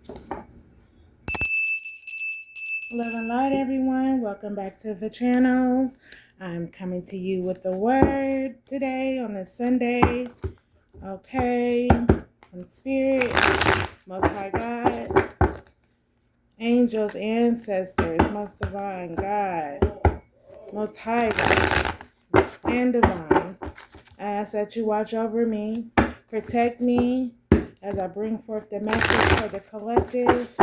Love and light, everyone. Welcome back to the channel. I'm coming to you with the word today on this Sunday. Okay, from Spirit, Most High God, angels, ancestors, Most Divine God, Most High God, and Divine. I ask that you watch over me, protect me as I bring forth the message for the collective.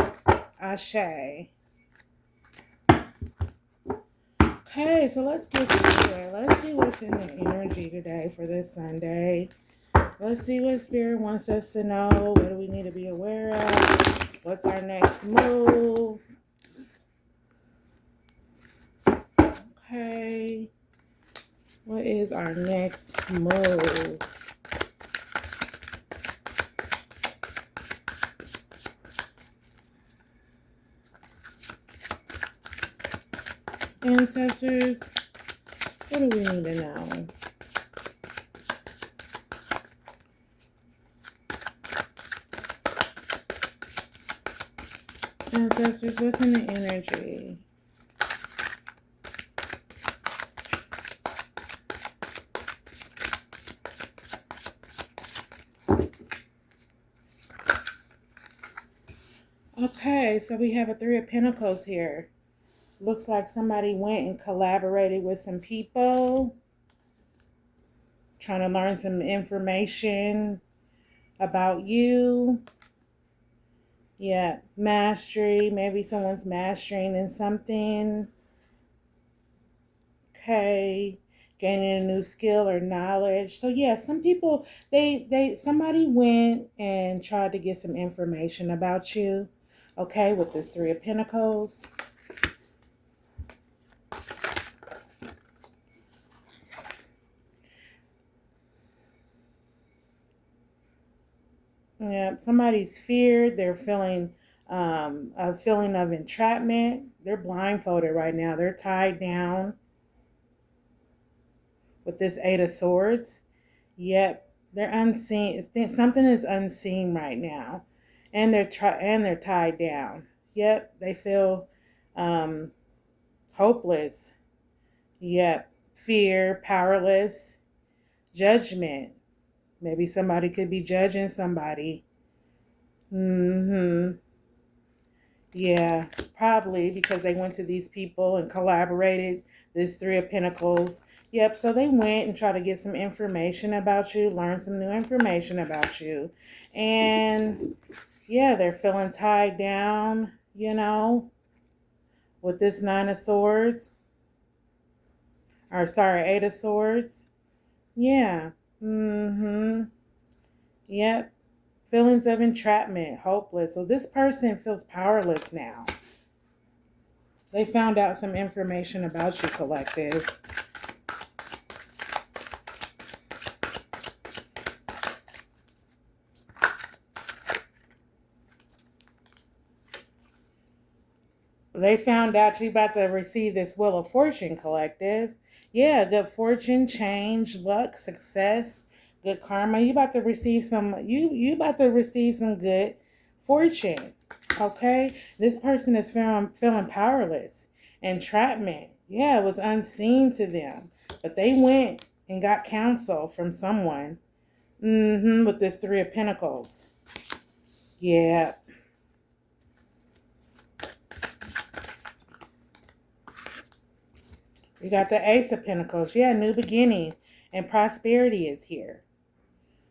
Ashe. Okay, so let's get to it. Let's see what's in the energy today for this Sunday. Let's see what Spirit wants us to know. What do we need to be aware of? What's our next move? Okay. What is our next move? Ancestors, what do we need to know? Ancestors, what's in the energy? Okay, so we have a Three of Pentacles here. Looks like somebody went and collaborated with some people, trying to learn some information about you. Yeah, mastery. Maybe someone's mastering in something. Okay, gaining a new skill or knowledge. So yeah, some people somebody went and tried to get some information about you. Okay, with this Three of Pentacles. Yeah, somebody's feared. They're feeling a feeling of entrapment. They're blindfolded right now. They're tied down with this Eight of Swords. Yep, they're unseen. Something is unseen right now, and they're tied down. Yep, they feel hopeless. Yep, fear, powerless, judgment. Maybe somebody could be judging somebody. Yeah, probably because they went to these people and collaborated. This Three of Pentacles. Yep, so they went and tried to get some information about you, learn some new information about you. And yeah, they're feeling tied down, with this Nine of Swords. Or sorry, Eight of Swords. Yeah. Yep. Feelings of entrapment, hopeless. So this person feels powerless now. They found out some information about you, collective. They found out you about to receive this Wheel of Fortune, collective. Yeah, good fortune, change, luck, success, good karma. You about to receive you about to receive some good fortune. Okay? This person is feeling powerless. Entrapment. Yeah, it was unseen to them. But they went and got counsel from someone. With this Three of Pentacles. Yeah. We got the Ace of Pentacles. Yeah, new beginning and prosperity is here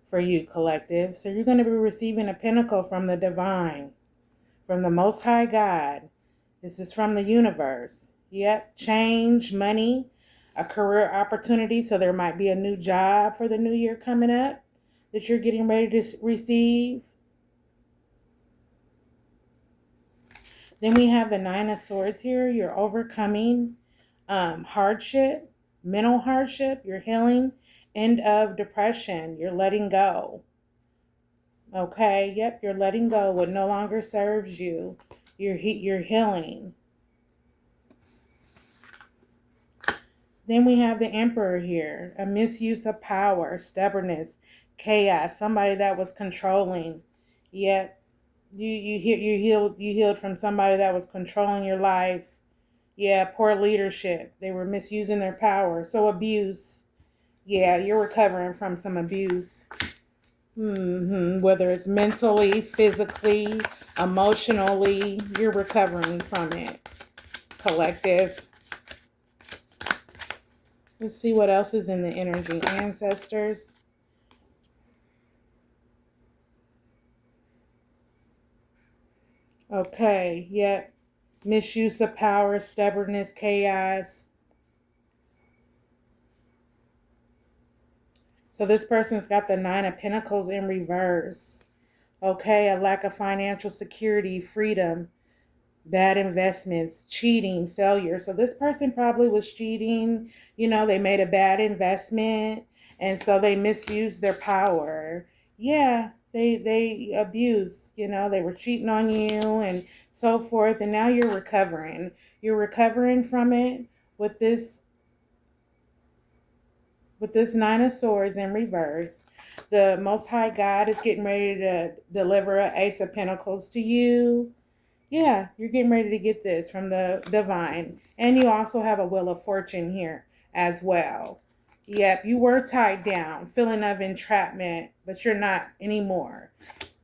for you, collective. So you're going to be receiving a pentacle from the divine, from the Most High God. This is from the universe. Yep, change, money, a career opportunity. So there might be a new job for the new year coming up that you're getting ready to receive. Then we have the Nine of Swords here. You're overcoming hardship, mental hardship. You're healing. End of depression. You're letting go. Okay. Yep. You're letting go what no longer serves you. You're healing. Then we have the Emperor here. A misuse of power, stubbornness, chaos. Somebody that was controlling. Yep. You healed from somebody that was controlling your life. Yeah, poor leadership. They were misusing their power. So abuse. Yeah, you're recovering from some abuse. Whether it's mentally, physically, emotionally, you're recovering from it. Collective. Let's see what else is in the energy. Ancestors. Okay, yep. Misuse of power, stubbornness, chaos. So this person's got the Nine of Pentacles in reverse. Okay, a lack of financial security, freedom, bad investments, cheating, failure. So this person probably was cheating. They made a bad investment, and so they misused their power. Yeah, they abused. They were cheating on you and so forth, and now you're recovering. You're recovering from it with this Nine of Swords in reverse. The Most High God is getting ready to deliver an Ace of Pentacles to you. Yeah, you're getting ready to get this from the divine. And you also have a Wheel of Fortune here as well. Yep, you were tied down, feeling of entrapment, but you're not anymore.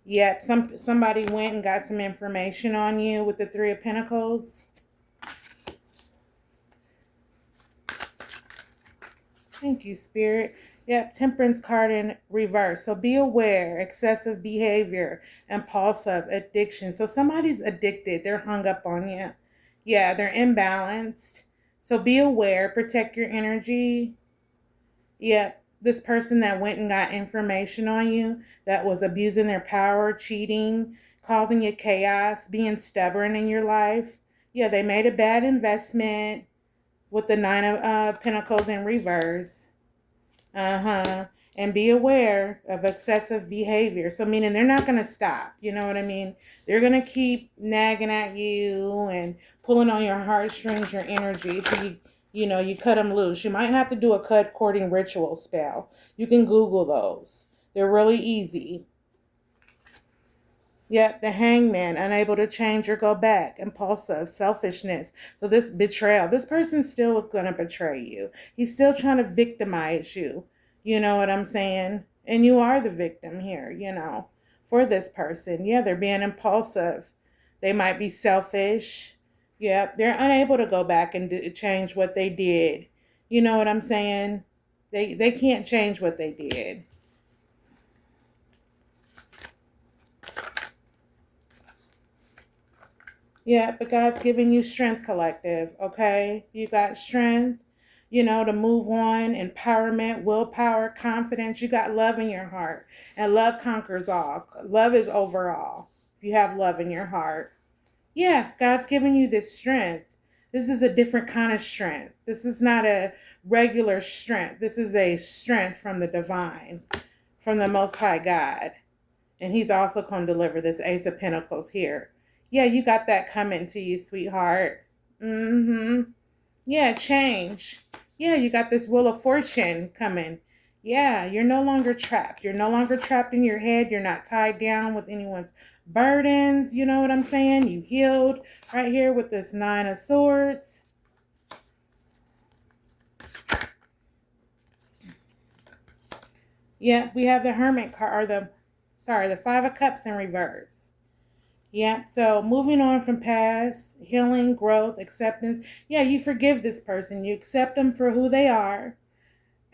Yep, somebody went and got some information on you with the Three of Pentacles. Thank you, Spirit. Yep, Temperance card in reverse. So be aware, excessive behavior, impulsive, addiction. So somebody's addicted. They're hung up on you. Yeah, they're imbalanced. So be aware, protect your energy. Yep, this person that went and got information on you that was abusing their power, cheating, causing you chaos, being stubborn in your life. Yeah, they made a bad investment with the Nine of Pentacles in reverse. And be aware of excessive behavior. So meaning they're not going to stop. You know what I mean? They're going to keep nagging at you and pulling on your heartstrings, your energy. So you cut them loose. You might have to do a cut courting ritual spell. You can Google those. They're really easy. Yep, the Hangman, unable to change or go back, impulsive, selfishness. So this betrayal, this person still was going to betray you. He's still trying to victimize you. You know what I'm saying? And you are the victim here, for this person. Yeah, they're being impulsive. They might be selfish. Yep, they're unable to go back and change what they did. You know what I'm saying? They can't change what they did. Yeah, but God's giving you strength, collective, okay? You got strength, to move on, empowerment, willpower, confidence. You got love in your heart, and love conquers all. Love is overall. If you have love in your heart. Yeah, God's giving you this strength. This is a different kind of strength. This is not a regular strength. This is a strength from the divine, from the Most High God. And he's also going to deliver this Ace of Pentacles here. Yeah, you got that coming to you, sweetheart. Yeah, change. Yeah, you got this Wheel of Fortune coming. Yeah, you're no longer trapped. You're no longer trapped in your head. You're not tied down with anyone's burdens. You know what I'm saying? You healed right here with this Nine of Swords. Yeah, we have the Hermit card, or the Five of Cups in reverse. Yeah, so moving on from past, healing, growth, acceptance. Yeah, you forgive this person. You accept them for who they are.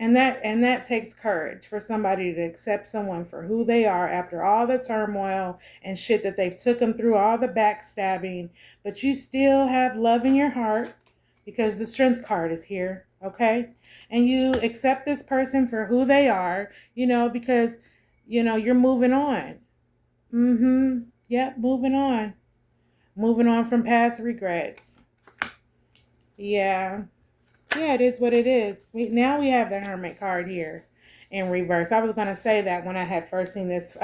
And that takes courage for somebody to accept someone for who they are after all the turmoil and shit that they've took them through, all the backstabbing. But you still have love in your heart because the Strength card is here, okay? And you accept this person for who they are, because, you're moving on. Yep, moving on. Moving on from past regrets. Yeah. Yeah, it is what it is. Now we have the Hermit card here in reverse. I was going to say that when I had first seen this,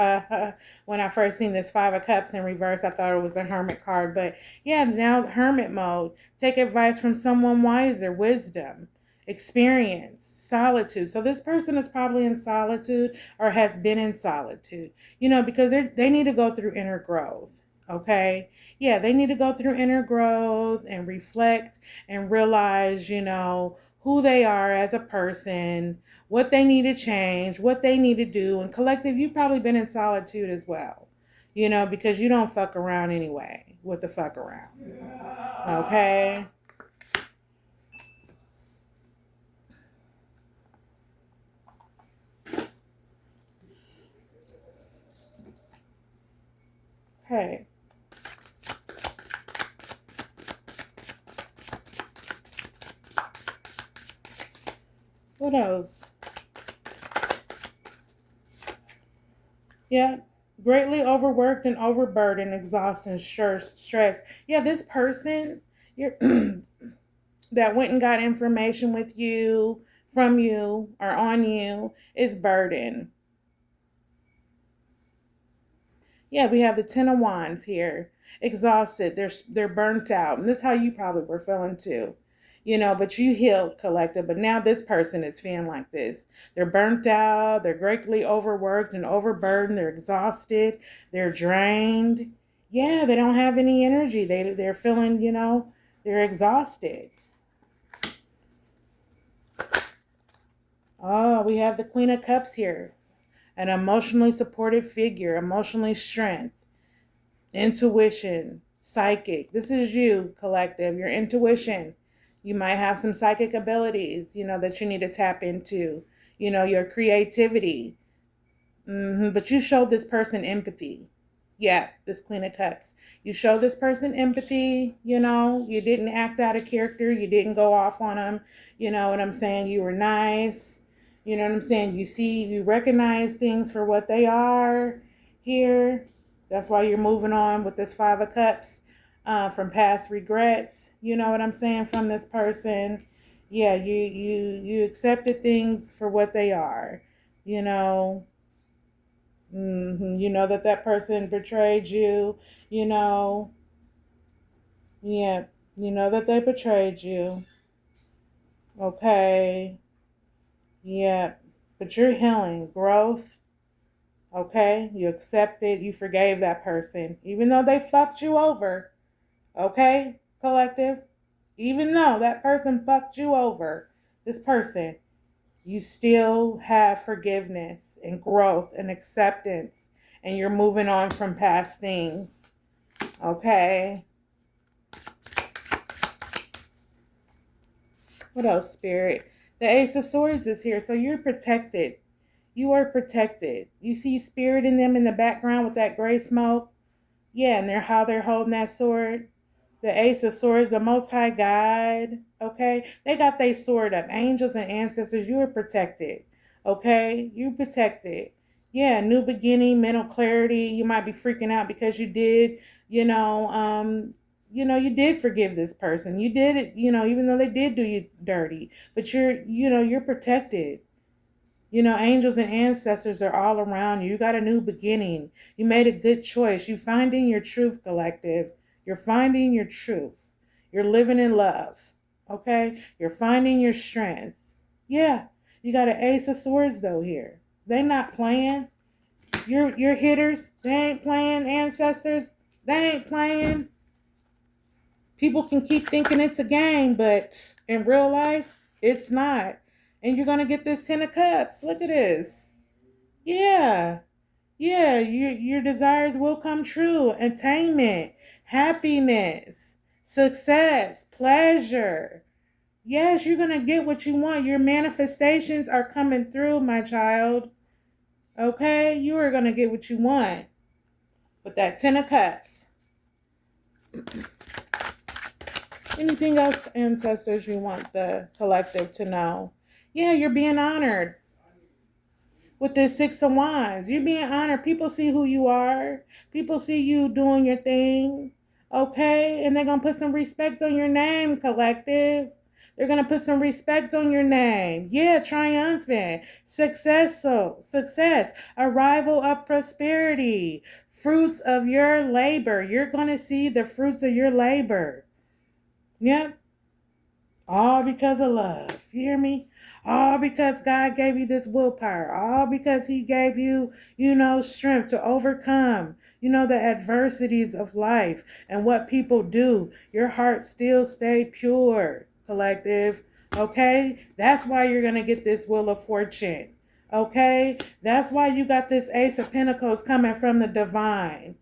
when I first seen this Five of Cups in reverse, I thought it was a Hermit card. But yeah, now Hermit mode. Take advice from someone wiser, wisdom, experience, solitude. So this person is probably in solitude or has been in solitude, because they need to go through inner growth. Okay. Yeah, they need to go through inner growth and reflect and realize, who they are as a person, what they need to change, what they need to do. And collective, you've probably been in solitude as well, because you don't fuck around anyway with the fuck around. Okay. Okay. What else? Yeah. Greatly overworked and overburdened, exhausted, stress. Yeah, this person you're that went and got information with you, from you, or on you is burdened. Yeah, we have the Ten of Wands here. Exhausted. They're burnt out. And this is how you probably were feeling too. But you healed, collective. But now this person is feeling like this. They're burnt out. They're greatly overworked and overburdened. They're exhausted. They're drained. Yeah, they don't have any energy. They're feeling, they're exhausted. Oh, we have the Queen of Cups here. An emotionally supportive figure, emotionally strength. Intuition, psychic. This is you, collective, your intuition. You might have some psychic abilities, that you need to tap into, your creativity. But you showed this person empathy. Yeah, this Queen of Cups. You showed this person empathy, you didn't act out of character. You didn't go off on them. You know what I'm saying? You were nice. You know what I'm saying? You recognize things for what they are here. That's why you're moving on with this Five of Cups from past regrets. You know what I'm saying? From this person. Yeah, you accepted things for what they are. You know, you know that person betrayed you. You know, yeah, you know that they betrayed you. Okay, yeah, but you're healing, growth. Okay, you accepted, you forgave that person, even though they fucked you over. Okay, collective, even though that person fucked you over, this person, you still have forgiveness and growth and acceptance, and you're moving on from past things. Okay. What else, Spirit? The Ace of Swords is here, so you're protected. You are protected. You see Spirit in them in the background with that gray smoke? Yeah, and how they're holding that sword. The Ace of Swords, the Most High God, okay? They got their sword up. Angels and ancestors, you are protected, okay? You protected. Yeah, new beginning, mental clarity. You might be freaking out because you did, you did forgive this person. You did it, even though they did do you dirty. But you're protected. Angels and ancestors are all around you. You got a new beginning. You made a good choice. You're finding your truth, collective. You're finding your truth. You're living in love. Okay? You're finding your strength. Yeah. You got an Ace of Swords though here. They not playing. Your hitters, they ain't playing. Ancestors, they ain't playing. People can keep thinking it's a game, but in real life, it's not. And you're going to get this Ten of Cups. Look at this. Yeah. Yeah, your desires will come true. Attainment, happiness, success, pleasure. Yes, you're going to get what you want. Your manifestations are coming through, my child. Okay? You are going to get what you want with that Ten of Cups. Anything else, ancestors, you want the collective to know? Yeah, you're being honored. With this Six of Wands, you're being honored. People see who you are. People see you doing your thing. Okay? And they're going to put some respect on your name, collective. They're going to put some respect on your name. Yeah, triumphant. Success. Arrival of prosperity. Fruits of your labor. You're going to see the fruits of your labor. Yep. All because of love. You hear me? All because God gave you this willpower. All because He gave you, strength to overcome, the adversities of life and what people do. Your heart still stayed pure, collective. Okay? That's why you're going to get this Wheel of Fortune. Okay? That's why you got this Ace of Pentacles coming from the divine.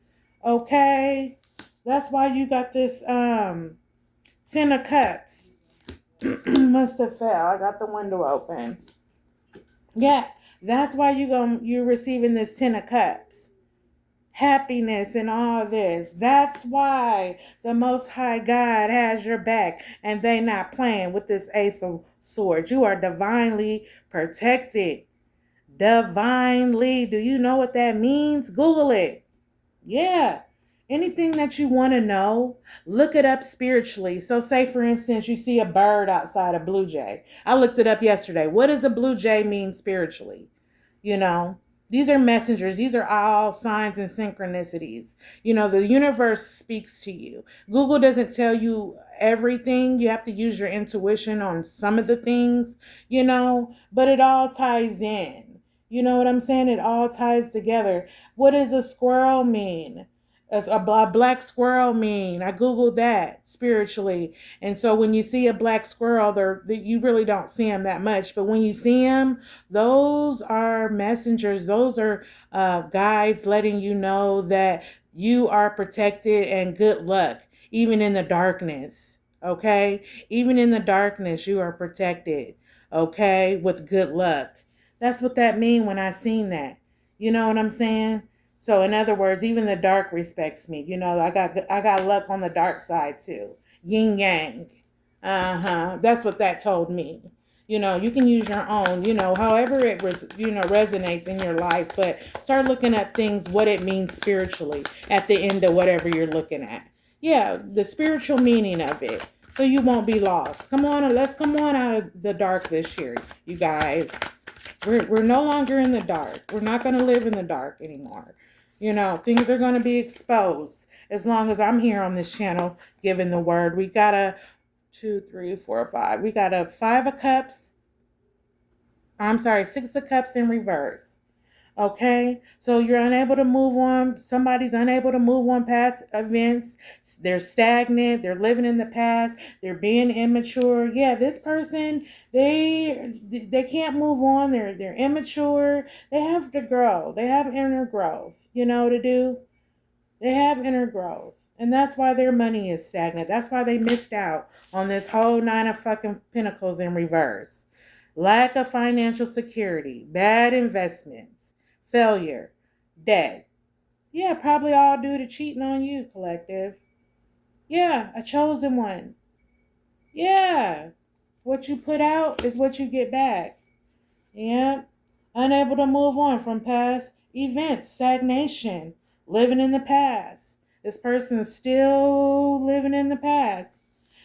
Okay? That's why you got this Ten of Cups. Must have fell. I got the window open. Yeah, that's why you're receiving this Ten of Cups. Happiness and all this. That's why the Most High God has your back and they not playing with this Ace of Swords. You are divinely protected. Divinely. Do you know what that means? Google it. Yeah. Anything that you want to know, look it up spiritually. So say, for instance, you see a bird outside, a blue jay. I looked it up yesterday. What does a blue jay mean spiritually? You know, these are messengers. These are all signs and synchronicities. The universe speaks to you. Google doesn't tell you everything. You have to use your intuition on some of the things, but it all ties in. You know what I'm saying? It all ties together. What does a squirrel mean? As a black squirrel mean? I Googled that spiritually. And so when you see a black squirrel, you really don't see them that much. But when you see them, those are messengers. Those are guides letting you know that you are protected and good luck, even in the darkness. Okay? Even in the darkness, you are protected. Okay? With good luck. That's what that mean when I seen that. You know what I'm saying? So in other words, even the dark respects me. I got luck on the dark side too. Yin yang. That's what that told me. You can use your own, however it resonates in your life, but start looking at things, what it means spiritually at the end of whatever you're looking at. Yeah, the spiritual meaning of it. So you won't be lost. Let's come on out of the dark this year, you guys. We're no longer in the dark. We're not going to live in the dark anymore. Things are going to be exposed as long as I'm here on this channel giving the word. We got a 2, 3, 4, 5. We got a 5 of Cups. I'm sorry, 6 of Cups in reverse. Okay, so you're unable to move on. Somebody's unable to move on past events. They're stagnant. They're living in the past. They're being immature. Yeah, this person, they can't move on. They're immature. They have to grow. They have inner growth. To do. They have inner growth. And that's why their money is stagnant. That's why they missed out on this whole 9 of fucking Pentacles in reverse. Lack of financial security. Bad investments. Failure, debt. Yeah, probably all due to cheating on you, collective. Yeah, a chosen one. Yeah, what you put out is what you get back. Yeah, unable to move on from past events, stagnation, living in the past. This person is still living in the past,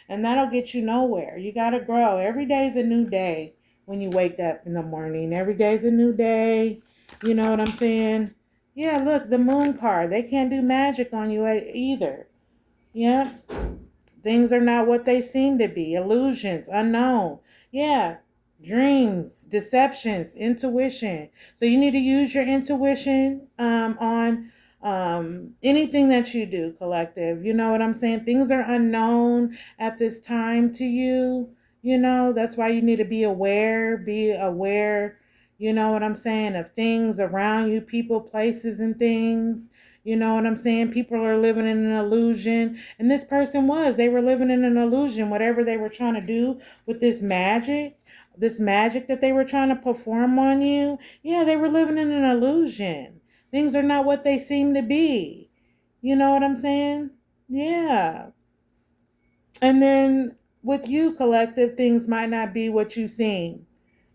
and that'll get you nowhere. You gotta grow. Every day's a new day when you wake up in the morning. Every day's a new day. You know what I'm saying? Yeah, look, the moon card. They can't do magic on you either. Yeah. Things are not what they seem to be. Illusions, unknown. Yeah. Dreams, deceptions, intuition. So you need to use your intuition on anything that you do, collective. You know what I'm saying? Things are unknown at this time to you. That's why you need to be aware. You know what I'm saying, of things around you, people, places, and things. You know what I'm saying? People are living in an illusion. And this person they were living in an illusion, whatever they were trying to do with this magic that they were trying to perform on you. Yeah, they were living in an illusion. Things are not what they seem to be. You know what I'm saying? Yeah. And then with you, collective, things might not be what you seem.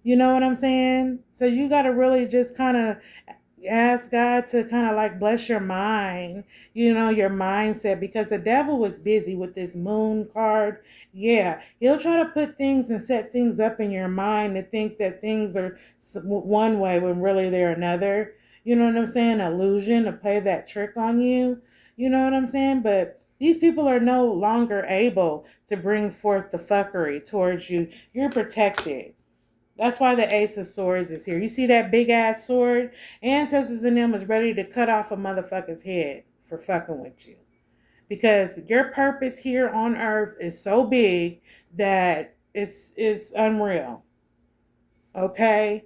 You know what I'm saying? So you got to really just kind of ask God to kind of like bless your mind, your mindset, because the devil was busy with this moon card. Yeah, he'll try to put things and set things up in your mind to think that things are one way when really they're another. You know what I'm saying? Illusion to play that trick on you. You know what I'm saying? But These people are no longer able to bring forth the fuckery towards you. You're protected. That's why the Ace of Swords is here. You see that big ass sword? Ancestors in them is ready to cut off a motherfucker's head for fucking with you. Because your purpose here on earth is so big that it's unreal. Okay?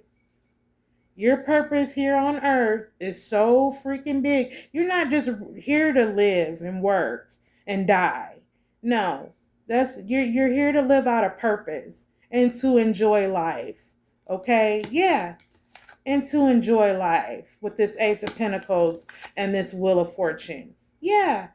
Your purpose here on earth is so freaking big. You're not just here to live and work and die. No. You're here to live out a purpose and to enjoy life. Okay? Yeah. And to enjoy life with this Ace of Pentacles and this Wheel of Fortune. Yeah.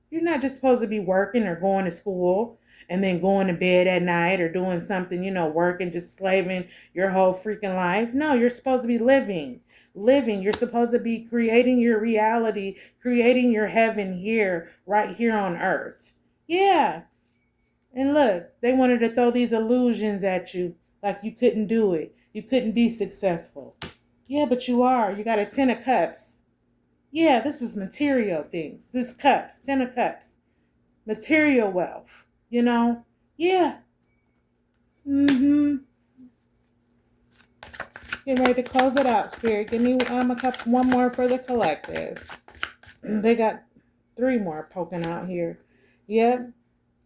You're not just supposed to be working or going to school and then going to bed at night or doing something, working, just slaving your whole freaking life. No, you're supposed to be living. Living. You're supposed to be creating your reality, creating your heaven here, right here on earth. Yeah. And look, they wanted to throw these illusions at you like you couldn't do it. You couldn't be successful. Yeah, but you are. You got a 10 of Cups. Yeah, this is material things. This cups, 10 of Cups. Material wealth, Yeah. Getting ready to close it out, Spirit. Give me one more for the collective. They got 3 more poking out here. Yep.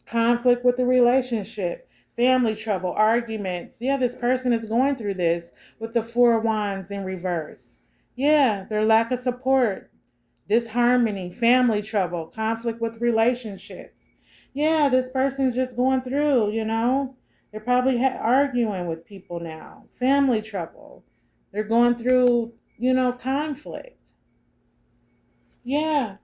Conflict with the relationship. Family trouble, arguments. Yeah, this person is going through this with the 4 of Wands in reverse. Yeah, their lack of support. Disharmony, family trouble, conflict with relationships. Yeah, this person's just going through, They're probably arguing with people now. Family trouble. They're going through, conflict. Yeah.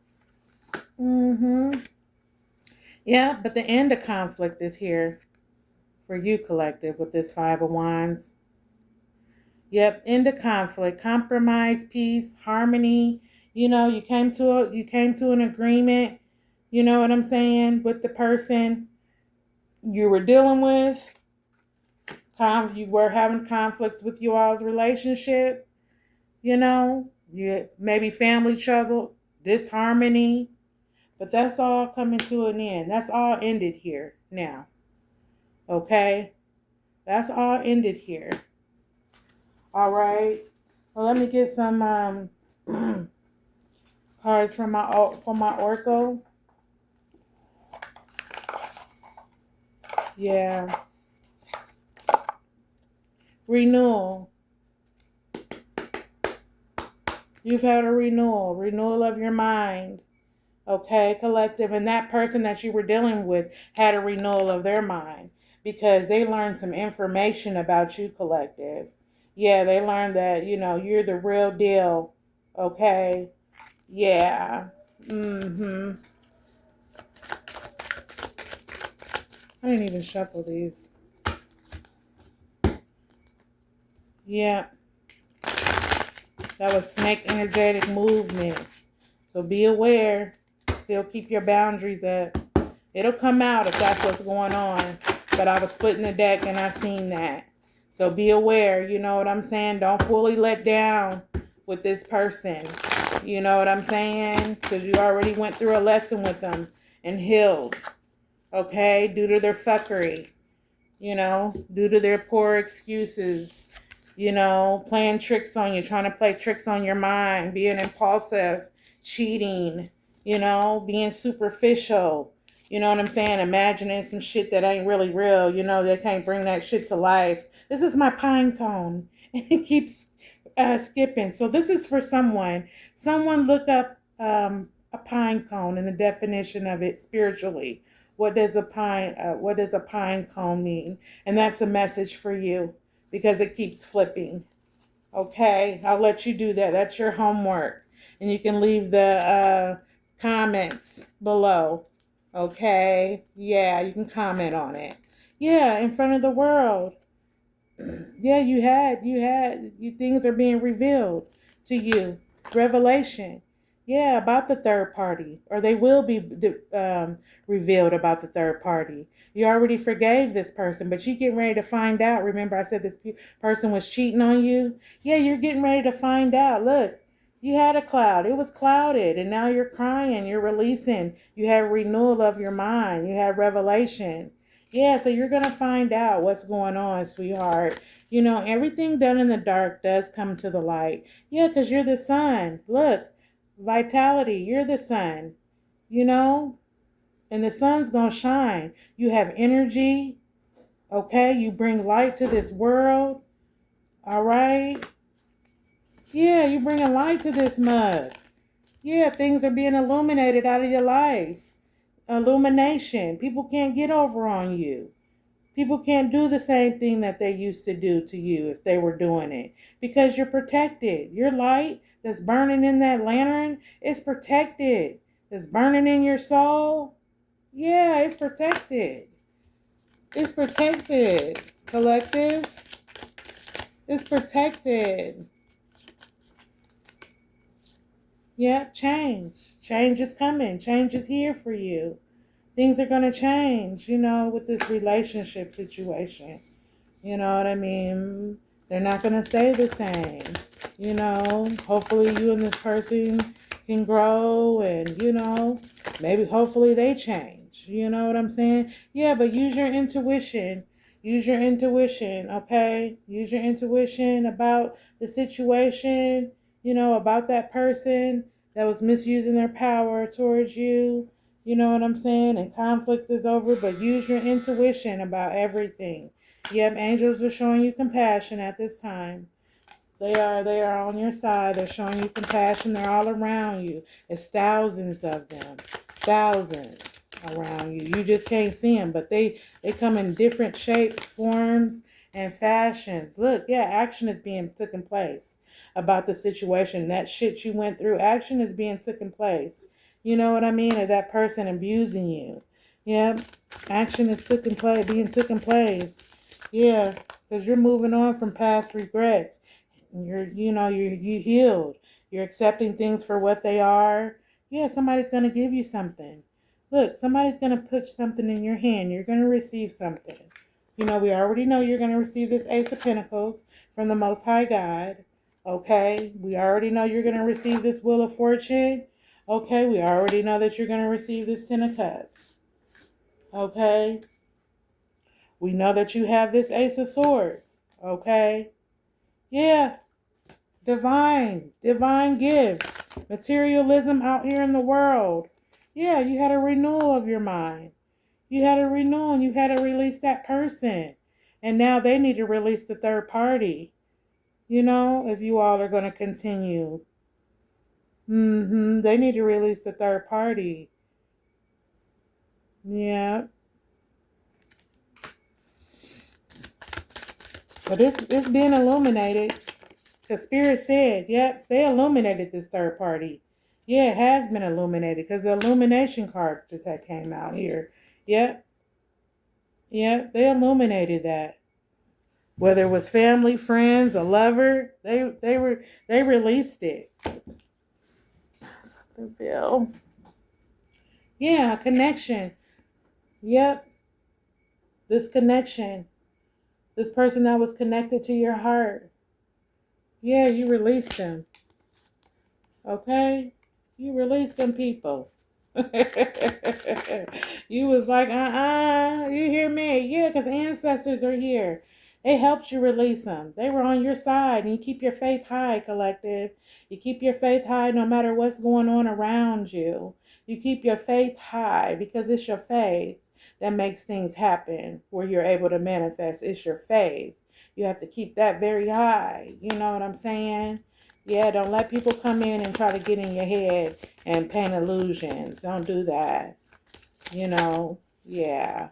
Yeah, but the end of conflict is here for you, collective, with this 5 of Wands. Yep, end of conflict, compromise, peace, harmony. You came to an agreement. You know what I'm saying, with the person you were dealing with. You were having conflicts with you all's relationship. You maybe family trouble, disharmony, but that's all coming to an end. That's all ended here now. Okay, that's all ended here. All right. Well, let me get some cards from my Oracle. Yeah. Renewal. You've had a renewal of your mind. Okay, collective. And that person that you were dealing with had a renewal of their mind because they learned some information about you, collective. Yeah, they learned that, you're the real deal. Okay. Yeah. I didn't even shuffle these. Yeah. That was snake energetic movement. So be aware. Still keep your boundaries up. It'll come out if that's what's going on. But I was splitting the deck and I seen that. So be aware. You know what I'm saying? Don't fully let down with this person. You know what I'm saying? Because you already went through a lesson with them and healed. Okay? Due to their fuckery. Due to their poor excuses. Playing tricks on you. Trying to play tricks on your mind. Being impulsive. Cheating. Being superficial. You know what I'm saying? Imagining some shit that ain't really real. They can't bring that shit to life. This is my pine cone. And it keeps skipping. So this is for someone. Someone look up a pine cone and the definition of it spiritually. What does a pine cone mean? And that's a message for you because it keeps flipping. Okay, I'll let you do that. That's your homework. And you can leave the comments below. Okay, yeah, you can comment on it. Yeah, in front of the world. Yeah, things are being revealed to you. Revelation. Yeah, about the third party. Or they will be revealed about the third party. You already forgave this person, but you're getting ready to find out. Remember I said this person was cheating on you? Yeah, you're getting ready to find out. Look, You had a cloud. It was clouded, and now you're crying. You're releasing. You had renewal of your mind. You had revelation. Yeah, so you're going to find out what's going on, sweetheart. You know, everything done in the dark does come to the light. Yeah, because you're the sun. Look, vitality, you're the sun. You know, and the sun's going to shine. You have energy. Okay, you bring light to this world. All right. Yeah, you bring a light to this mug. Yeah, things are being illuminated out of your life. Illumination. People can't get over on you. People can't do the same thing that they used to do to you if they were doing it because you're protected. Your light that's burning in that lantern is protected. That's burning in your soul. Yeah, it's protected. It's protected. Collective. It's protected. Yeah, change. Change is coming. Change is here for you. Things are going to change, you know, with this relationship situation. You know what I mean? They're not going to stay the same. You know, hopefully you and this person can grow and, you know, maybe hopefully they change. You know what I'm saying? Yeah, but use your intuition. Use your intuition, okay? Use your intuition about the situation, you know, about that person that was misusing their power towards you. You know what I'm saying? And conflict is over, but use your intuition about everything. Yep, angels are showing you compassion at this time. They are on your side. They're showing you compassion. They're all around you. It's thousands of them. Thousands around you. You just can't see them, but they come in different shapes, forms, and fashions. Look, yeah, action is being taken place about the situation. That shit you went through, action is being taken place. You know what I mean? Or that person abusing you. Yep, action is being taken place. Yeah, because you're moving on from past regrets. You healed. You're accepting things for what they are. Yeah, somebody's gonna give you something. Look, somebody's gonna put something in your hand. You're gonna receive something. You know, we already know you're gonna receive this Ace of Pentacles from the Most High God. Okay, we already know you're gonna receive this Wheel of Fortune. Okay, we already know that you're gonna receive this Ten of Cups. Okay, we know that you have this Ace of Swords. Okay, yeah, divine gifts, materialism out here in the world. Yeah, you had a renewal of your mind. You had a renewal and you had to release that person. And now they need to release the third party. You know, if you all are going to continue. They need to release the third party. Yeah. But it's being illuminated. Because Spirit said, yep, they illuminated this third party. Yeah, it has been illuminated because the illumination card just had came out here. Yep, yep, they illuminated that. Whether it was family, friends, a lover, they released it. Something fell. Yeah, connection. Yep, this connection. This person that was connected to your heart. Yeah, you released them. Okay? You released them people. You was like, you hear me? Yeah, because ancestors are here. They helped you release them. They were on your side, and you keep your faith high, collective. You keep your faith high no matter what's going on around you. You keep your faith high because it's your faith that makes things happen where you're able to manifest. It's your faith. You have to keep that very high. You know what I'm saying? Yeah, don't let people come in and try to get in your head and paint illusions. Don't do that. You know, yeah.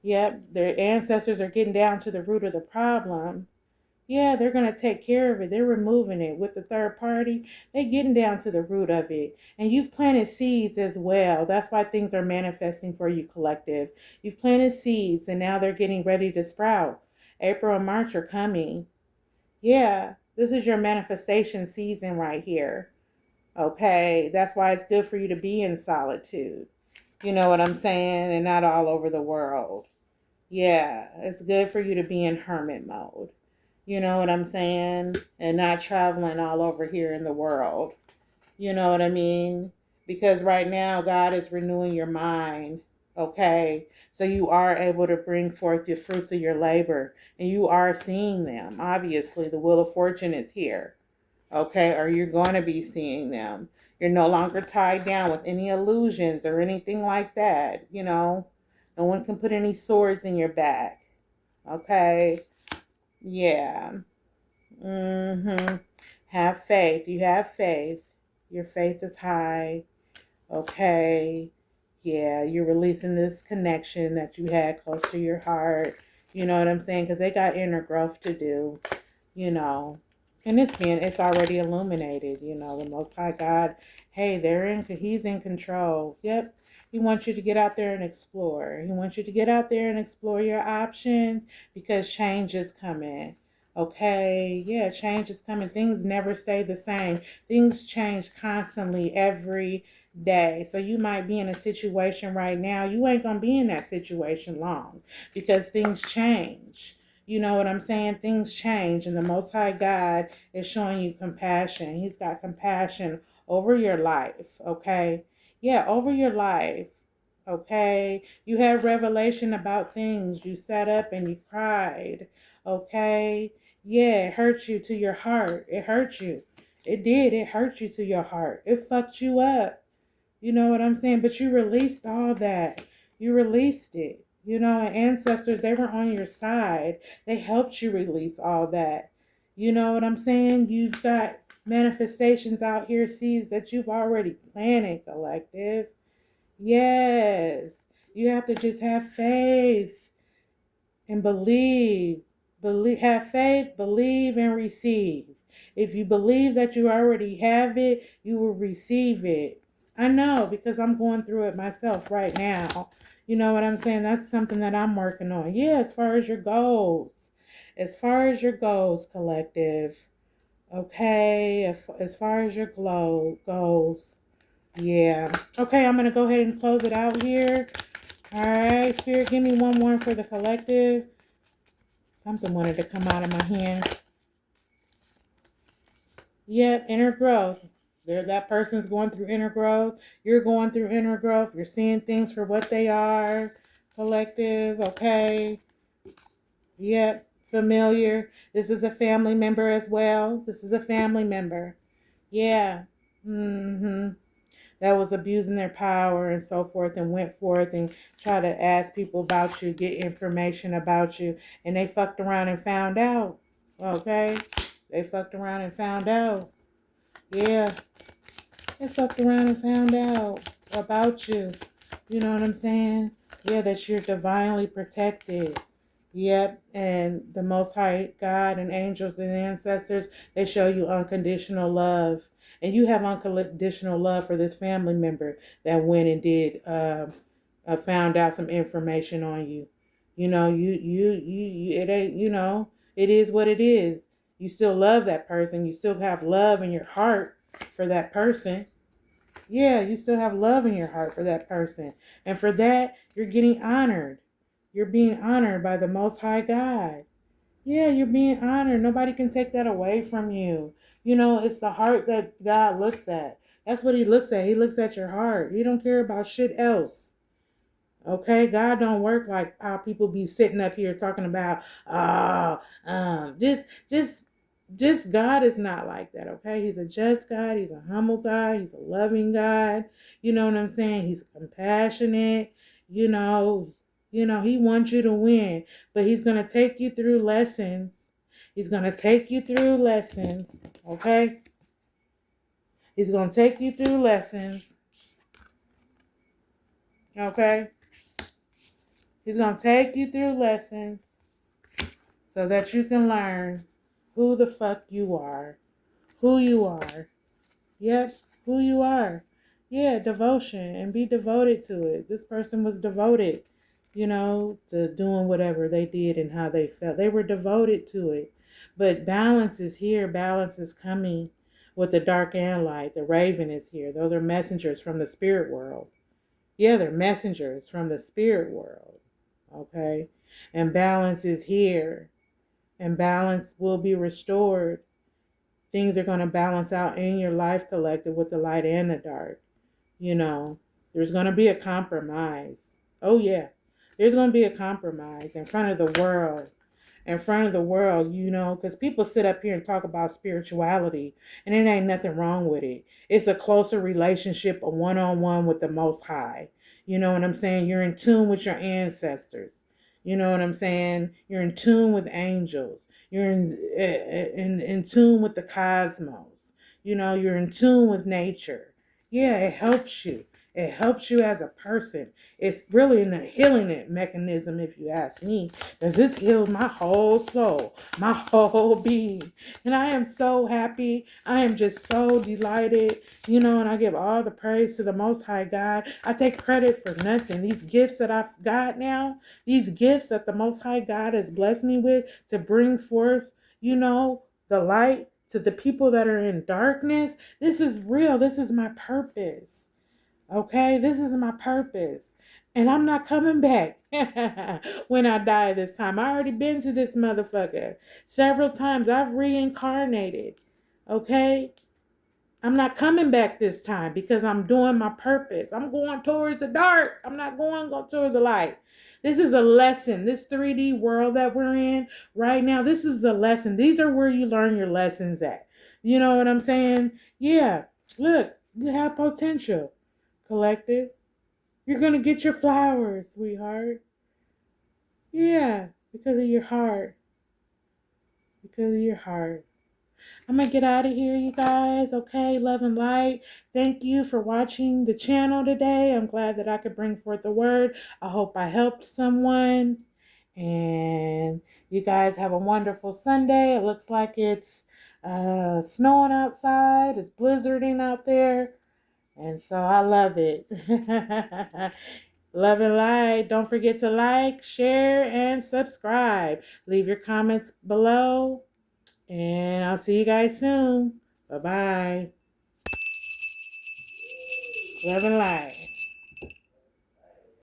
Yep, their ancestors are getting down to the root of the problem. Yeah, they're going to take care of it. They're removing it with the third party. They're getting down to the root of it. And you've planted seeds as well. That's why things are manifesting for you, collective. You've planted seeds and now they're getting ready to sprout. April and March are coming. Yeah, this is your manifestation season right here. Okay, that's why it's good for you to be in solitude. You know what I'm saying? And not all over the world. Yeah, it's good for you to be in hermit mode. You know what I'm saying? And not traveling all over here in the world. You know what I mean? Because right now, God is renewing your mind. Okay. So you are able to bring forth the fruits of your labor. And you are seeing them. Obviously, the wheel of fortune is here. Okay. Or you're going to be seeing them. You're no longer tied down with any illusions or anything like that. You know, no one can put any swords in your back. Okay. Yeah. Mm-hmm. Have faith. You have faith. Your faith is high. Okay. Yeah, you're releasing this connection that you had close to your heart. You know what I'm saying? Because they got inner growth to do, you know. And it's already illuminated, you know, the Most High God. Hey, he's in control. Yep. He wants you to get out there and explore. He wants you to get out there and explore your options because change is coming. Okay. Yeah, change is coming. Things never stay the same. Things change constantly every day. So you might be in a situation right now. You ain't going to be in that situation long because things change. You know what I'm saying? Things change, and the Most High God is showing you compassion. He's got compassion over your life, okay? Yeah, over your life, okay? You had revelation about things. You sat up and you cried, okay? Yeah, it hurt you to your heart. It hurt you. It did. It hurt you to your heart. It fucked you up. You know what I'm saying? But you released all that. You released it. You know, and ancestors, they were on your side. They helped you release all that. You know what I'm saying? You've got manifestations out here, seeds that you've already planted, collective. Yes. You have to just have faith and believe. Have faith, believe, and receive. If you believe that you already have it, you will receive it. I know because I'm going through it myself right now. You know what I'm saying? That's something that I'm working on. Yeah, as far as your goals. As far as your goals, collective. Okay, as far as your goals. Yeah. Okay, I'm going to go ahead and close it out here. All right, Spirit, give me one more for the collective. Something wanted to come out of my hand. Yep, inner growth. That person's going through inner growth. You're going through inner growth. You're seeing things for what they are. Collective, okay. Yep, familiar. This is a family member as well. This is a family member. Yeah. Mm-hmm. That was abusing their power and so forth and went forth and try to ask people about you, get information about you, and they fucked around and found out. Okay? They fucked around and found out. Yeah. They fucked around and found out about you. You know what I'm saying? Yeah, that you're divinely protected. Yep, and the Most High God and angels and ancestors, they show you unconditional love. And you have unconditional love for this family member that went and found out some information on you. You know, it ain't, you know, it is what it is. You still love that person. You still have love in your heart for that person. Yeah, you still have love in your heart for that person. And for that, you're getting honored. You're being honored by the Most High God. Yeah, you're being honored. Nobody can take that away from you. You know, it's the heart that God looks at. That's what he looks at. He looks at your heart. He don't care about shit else. Okay, God don't work like how people be sitting up here talking about, oh, just, just, God is not like that. Okay, He's a just God. He's a humble God. He's a loving God. You know what I'm saying? He's compassionate. You know, He wants you to win, but He's gonna take you through lessons. He's gonna take you through lessons. Okay, He's gonna take you through lessons. Okay. He's going to take you through lessons so that you can learn who the fuck you are. Who you are. Yep, who you are. Yeah, devotion and be devoted to it. This person was devoted, to doing whatever they did and how they felt. They were devoted to it. But balance is here. Balance is coming with the dark and light. The raven is here. Those are messengers from the spirit world. Yeah, they're messengers from the spirit world. Okay? And balance is here. and balance will be restored. Things are going to balance out in your life, collective, with the light and the dark. You know, there's going to be a compromise. Oh, yeah. There's going to be a compromise in front of the world. In front of the world, you know, because people sit up here and talk about spirituality, and it ain't nothing wrong with it. It's a closer relationship, a one-on-one with the Most High. You know what I'm saying? You're in tune with your ancestors. You know what I'm saying? You're in tune with angels. You're in tune with the cosmos. You know, you're in tune with nature. Yeah, it helps you. It helps you as a person. It's really a healing mechanism, if you ask me, because this healed my whole soul, my whole being. And I am so happy. I am just so delighted, you know, and I give all the praise to the Most High God. I take credit for nothing. These gifts that I've got now, these gifts that the Most High God has blessed me with to bring forth, you know, the light to the people that are in darkness. This is real. This is my purpose. Okay, this is my purpose. And I'm not coming back when I die this time. I already been to this motherfucker several times. I've reincarnated. Okay? I'm not coming back this time because I'm doing my purpose. I'm going towards the dark. I'm not going toward the light. This is a lesson. This 3D world that we're in right now, this is a lesson. These are where you learn your lessons at. You know what I'm saying? Yeah. Look, you have potential, collective. You're going to get your flowers, sweetheart. Yeah, because of your heart. Because of your heart. I'm going to get out of here, you guys. Okay, love and light. Thank you for watching the channel today. I'm glad that I could bring forth the word. I hope I helped someone. And you guys have a wonderful Sunday. It looks like it's snowing outside. It's blizzarding out there. And so I love it. Love and light. Don't forget to like, share, and subscribe. Leave your comments below. And I'll see you guys soon. Bye-bye. Love and light.